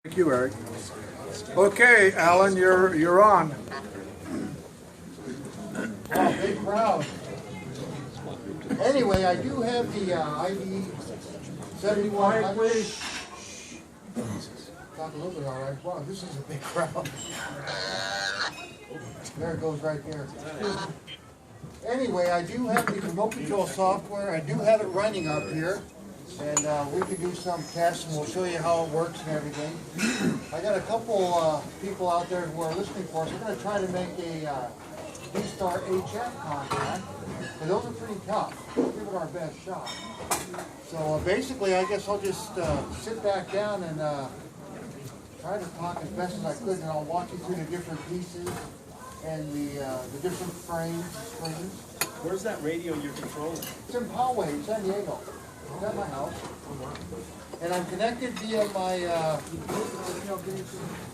Thank you, Eric. Okay, Alan, you're on. Wow, big crowd. Anyway, I do have the ID 7100. Talk a little bit all right. Wow, this is a big crowd. There it goes right there. Anyway, I do have the remote control software. I do have it running up here. And we can do some tests and we'll show you how it works and everything. I got a couple people out there who are listening for us. We're going to try to make a D-Star HF contact. And those are pretty tough. We'll give it our best shot. So basically, I guess I'll just sit back down and try to talk as best as I could, and I'll walk you through the different pieces and the different frames, screens. Where's that radio you're controlling? It's in Poway, San Diego. It's at my house. And I'm connected via my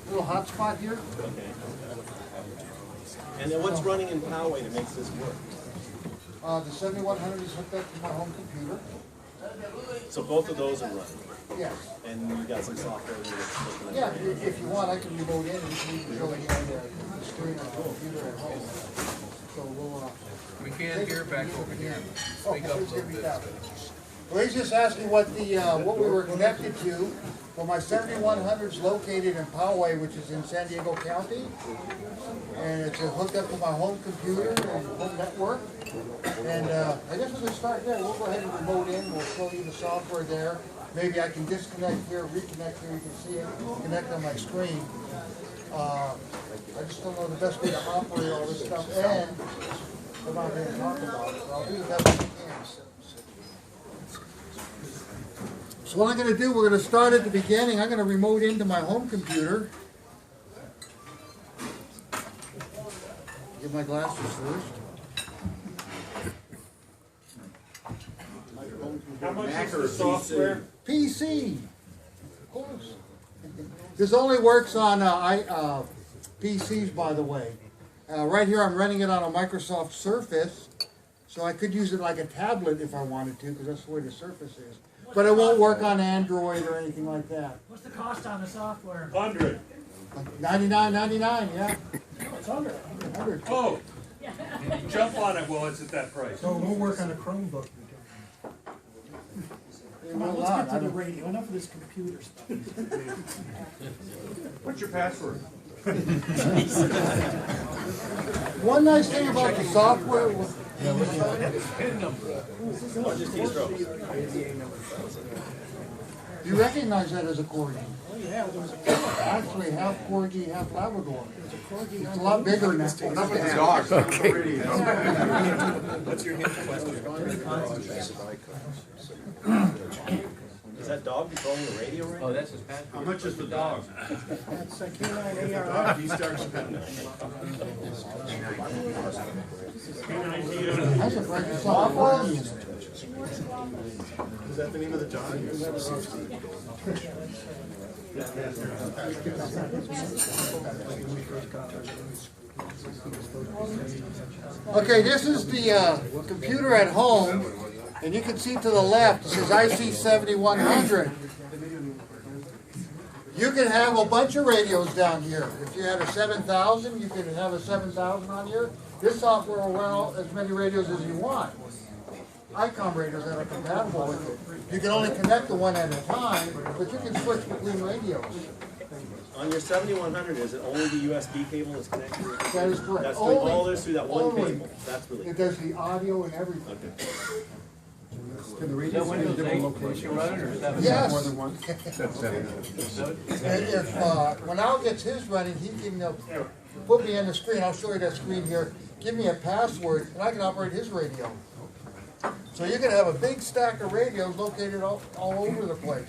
little hotspot here. Okay. And then what's running in Poway that makes this work? The 7100 is hooked up to my home computer. So both of those are running? Yes. And you got some software that's looking Yeah, at it? if you want, I can remote in and you can show you on the screen on the computer at home. So we'll... We can't hear back over here. Speak up a little bit. Well, he's just asking what what we were connected to. Well, my 7100 is located in Poway, which is in San Diego County, and it's hooked up to my home computer and home network. And I guess we'll start there. We'll go ahead and remote in. We'll show you the software there. Maybe I can disconnect here, reconnect here. You can see it connect on my screen. I just don't know the best way to operate all this stuff and I'm not going to talk about it. So I'll do the best I can. So what I'm going to do, we're going to start at the beginning. I'm going to remote into my home computer. Get my glasses first. How much is the software? PC. Of course. This only works on PCs, by the way. Right here I'm running it on a Microsoft Surface. So I could use it like a tablet if I wanted to, because that's the way the Surface is. But it won't work on Android or anything like that. What's the cost on the software? 100. $99.99, yeah. It's under. 100. Oh, jump on it while it's at that price. So we'll work on a Chromebook. Come on, let's get to the radio. Enough of this computer stuff. What's your password? One nice thing about the software, you recognize that as a corgi. Oh yeah, there was a Actually, half corgi, half Labrador. It's a lot bigger than that. Enough with the dogs. Okay. What's your hint question? Is that dog controlling the radio right now? Oh, that's his password. How much is the dog? That's a K9 ARR. That's a breaking software. Is that the name of the dog? Okay, this is the computer at home, and you can see to the left, it says IC7100. You can have a bunch of radios down here. If you had a 7000, you can have a 7000 on here. This software will run as many radios as you want. ICOM radios that are compatible with it. You can only connect the one at a time, but you can switch between radios. On your 7100, is it only the USB cable that's connected? That is correct. That's doing all this through that one Only. cable. That's really It does the audio and everything. okay. Can the Is that Windows 8 you're running, or is that Yes. more than one? And if, when Al gets his running, he can put me on the screen. I'll show you that screen here. Give me a password, and I can operate his radio. So you can have a big stack of radios located all over the place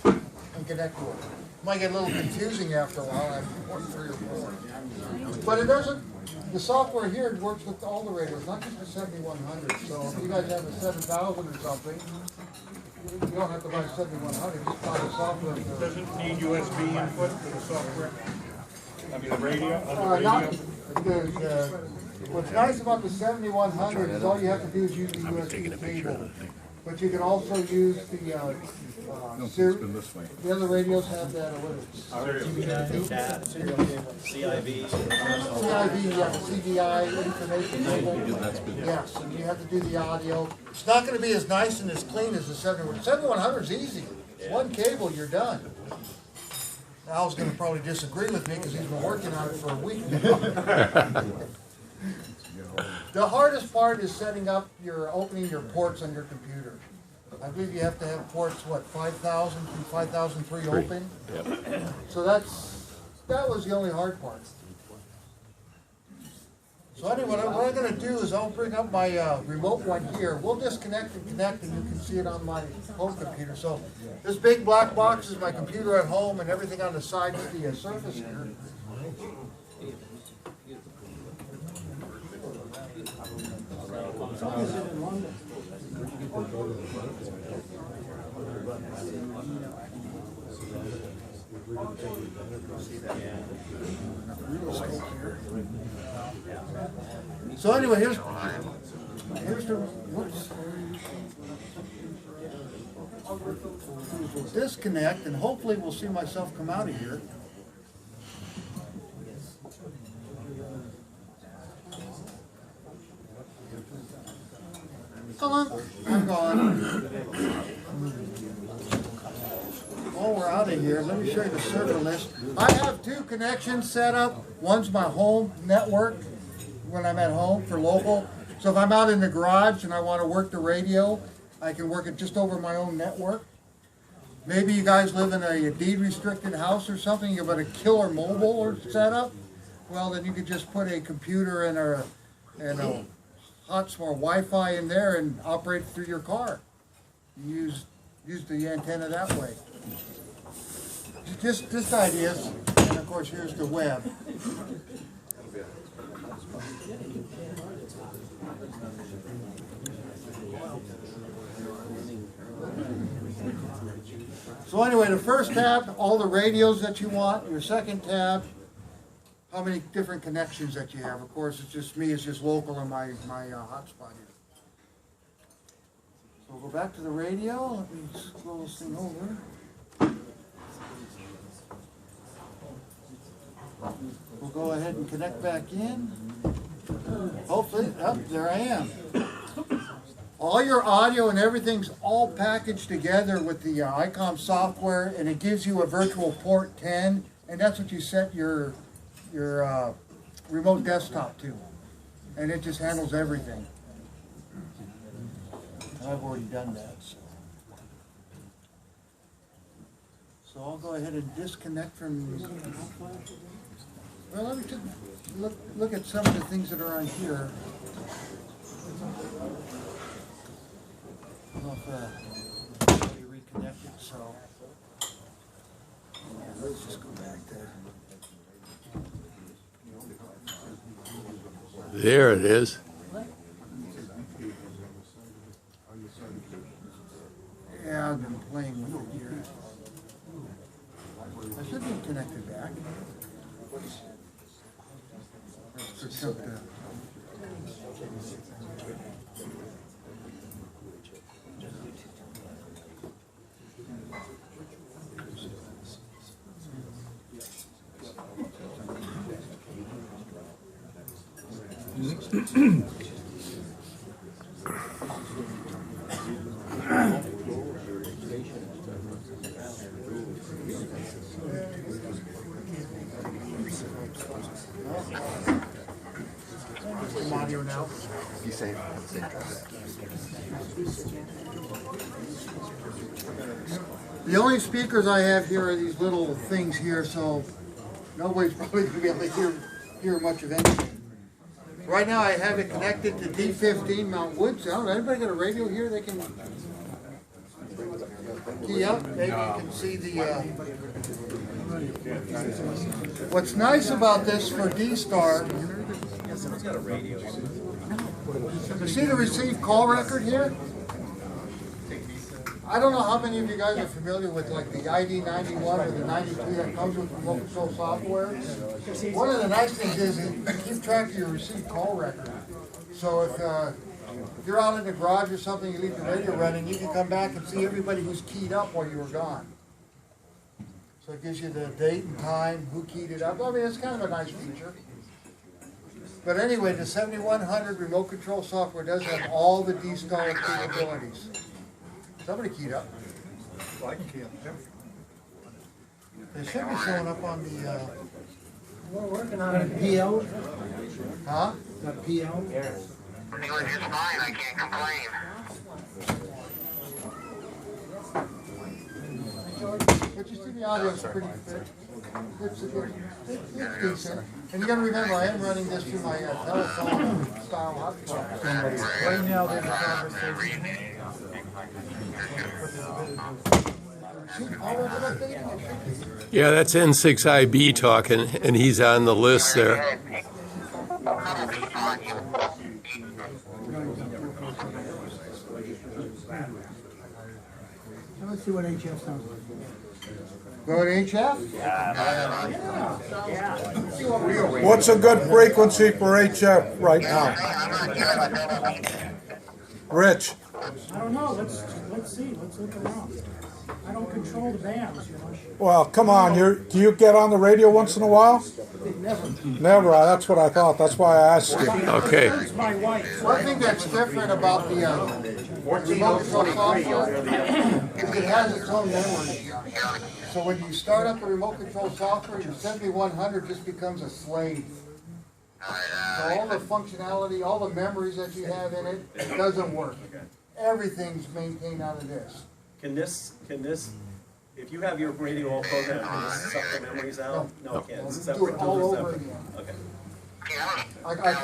and connect to it. Might get a little confusing after a while, after 3 or 4. But it doesn't. The software here works with all the radios, not just the 7100. So if you guys have a 7000 or something, you don't have to buy 7100. Just buy the software. Does it need USB input for the software? I mean, the radio, on the Not, radio? what's nice about the 7100 is all you have to do is use the USB cable. But you can also use the No, it's been this way. The other radios have that, what is it? CAT, CIV. CIV, yeah, CDI, information cable. That's good. Yes, and you have to do the audio. It's not gonna be as nice and as clean as the 7100 is easy. One cable, you're done. Al's gonna probably disagree with me because he's been working on it for a week now. The hardest part is setting up opening your ports on your computer. I believe you have to have ports, what, 5,000 through 5,003 open? So that was the only hard part. So anyway, what I'm gonna do is I'll bring up my remote one here. We'll disconnect and connect and you can see it on my home computer. So this big black box is my computer at home and everything on the side is the surface here. How is it in London? So anyway, here's the, whoops. We'll disconnect and hopefully we'll see myself come out of here. I'm gone. While we're out of here, let me show you the server list. I have 2 connections set up. One's my home network when I'm at home for local. So if I'm out in the garage and I want to work the radio, I can work it just over my own network. Maybe you guys live in a deed restricted house or something, you've got a killer mobile or setup. Well, then you could just put a computer and a hotspot Wi-Fi in there and operate through your car. Use the antenna that way. Just ideas, and of course here's the web. So anyway, the first tab, all the radios that you want. Your second tab, how many different connections that you have. Of course, it's just me, it's just local on my hotspot here. So we'll go back to the radio. Let me scroll this thing over. We'll go ahead and connect back in. Hopefully, there I am. All your audio and everything's all packaged together with the ICOM software, and it gives you a virtual port 10, and that's what you set your remote desktop to, and it just handles everything. I've already done that, so I'll go ahead and disconnect from. Well, let me just look at some of the things that are on here. I don't know if already reconnected, so let's just go back there. There it is. Yeah, I've been playing with it here. I should be connected back. Let's jump to. Audio now. You say The only speakers I have here are these little things here, so nobody's probably going to be able to hear much of anything. Right now I have it connected to D15 Mount Wood Sound. Anybody got a radio here? They can key up. Maybe you can see the... What's nice about this for D-Star... You see the received call record here? I don't know how many of you guys are familiar with like the ID91 or the 92 that comes with remote control software. One of the nice things is you keep track of your received call record. So if you're out in the garage or something, you leave the radio running, you can come back and see everybody who's keyed up while you were gone. So it gives you the date and time, who keyed it up. I mean, it's kind of a nice feature. But anyway, the 7100 remote control software does have all the D-Star capabilities. Somebody keyed up. Well, I can key up. They should be showing up on the, We're working on it. PL? huh? Got PL? Feeling just fine, I can't complain. But you see the audio's pretty thick. It's decent. And you gotta remember, I am running this through my telephone style hotspot. Right now, there's a conversation. Yeah, that's N6IB talking, and he's on the list there. Let's see what HF sounds like. Go to HF? What's a good frequency for HF right now? Rich? I don't know, let's see, let's look around. I don't control the bands, you know. Well, come on, do you get on the radio once in a while? Never. Never, that's what I thought, that's why I asked you. Okay. It's my wife. One thing that's different about the remote control software is it has its own memory. So when you start up the remote control software, your 7100 just becomes a slave. So all the functionality, all the memories that you have in it, it doesn't work. Everything's maintained out of this. Can this, if you have your radio all programmed, can this suck the memories out? No, it can't. This is Do it separate. all Those are over separate. again. Okay. I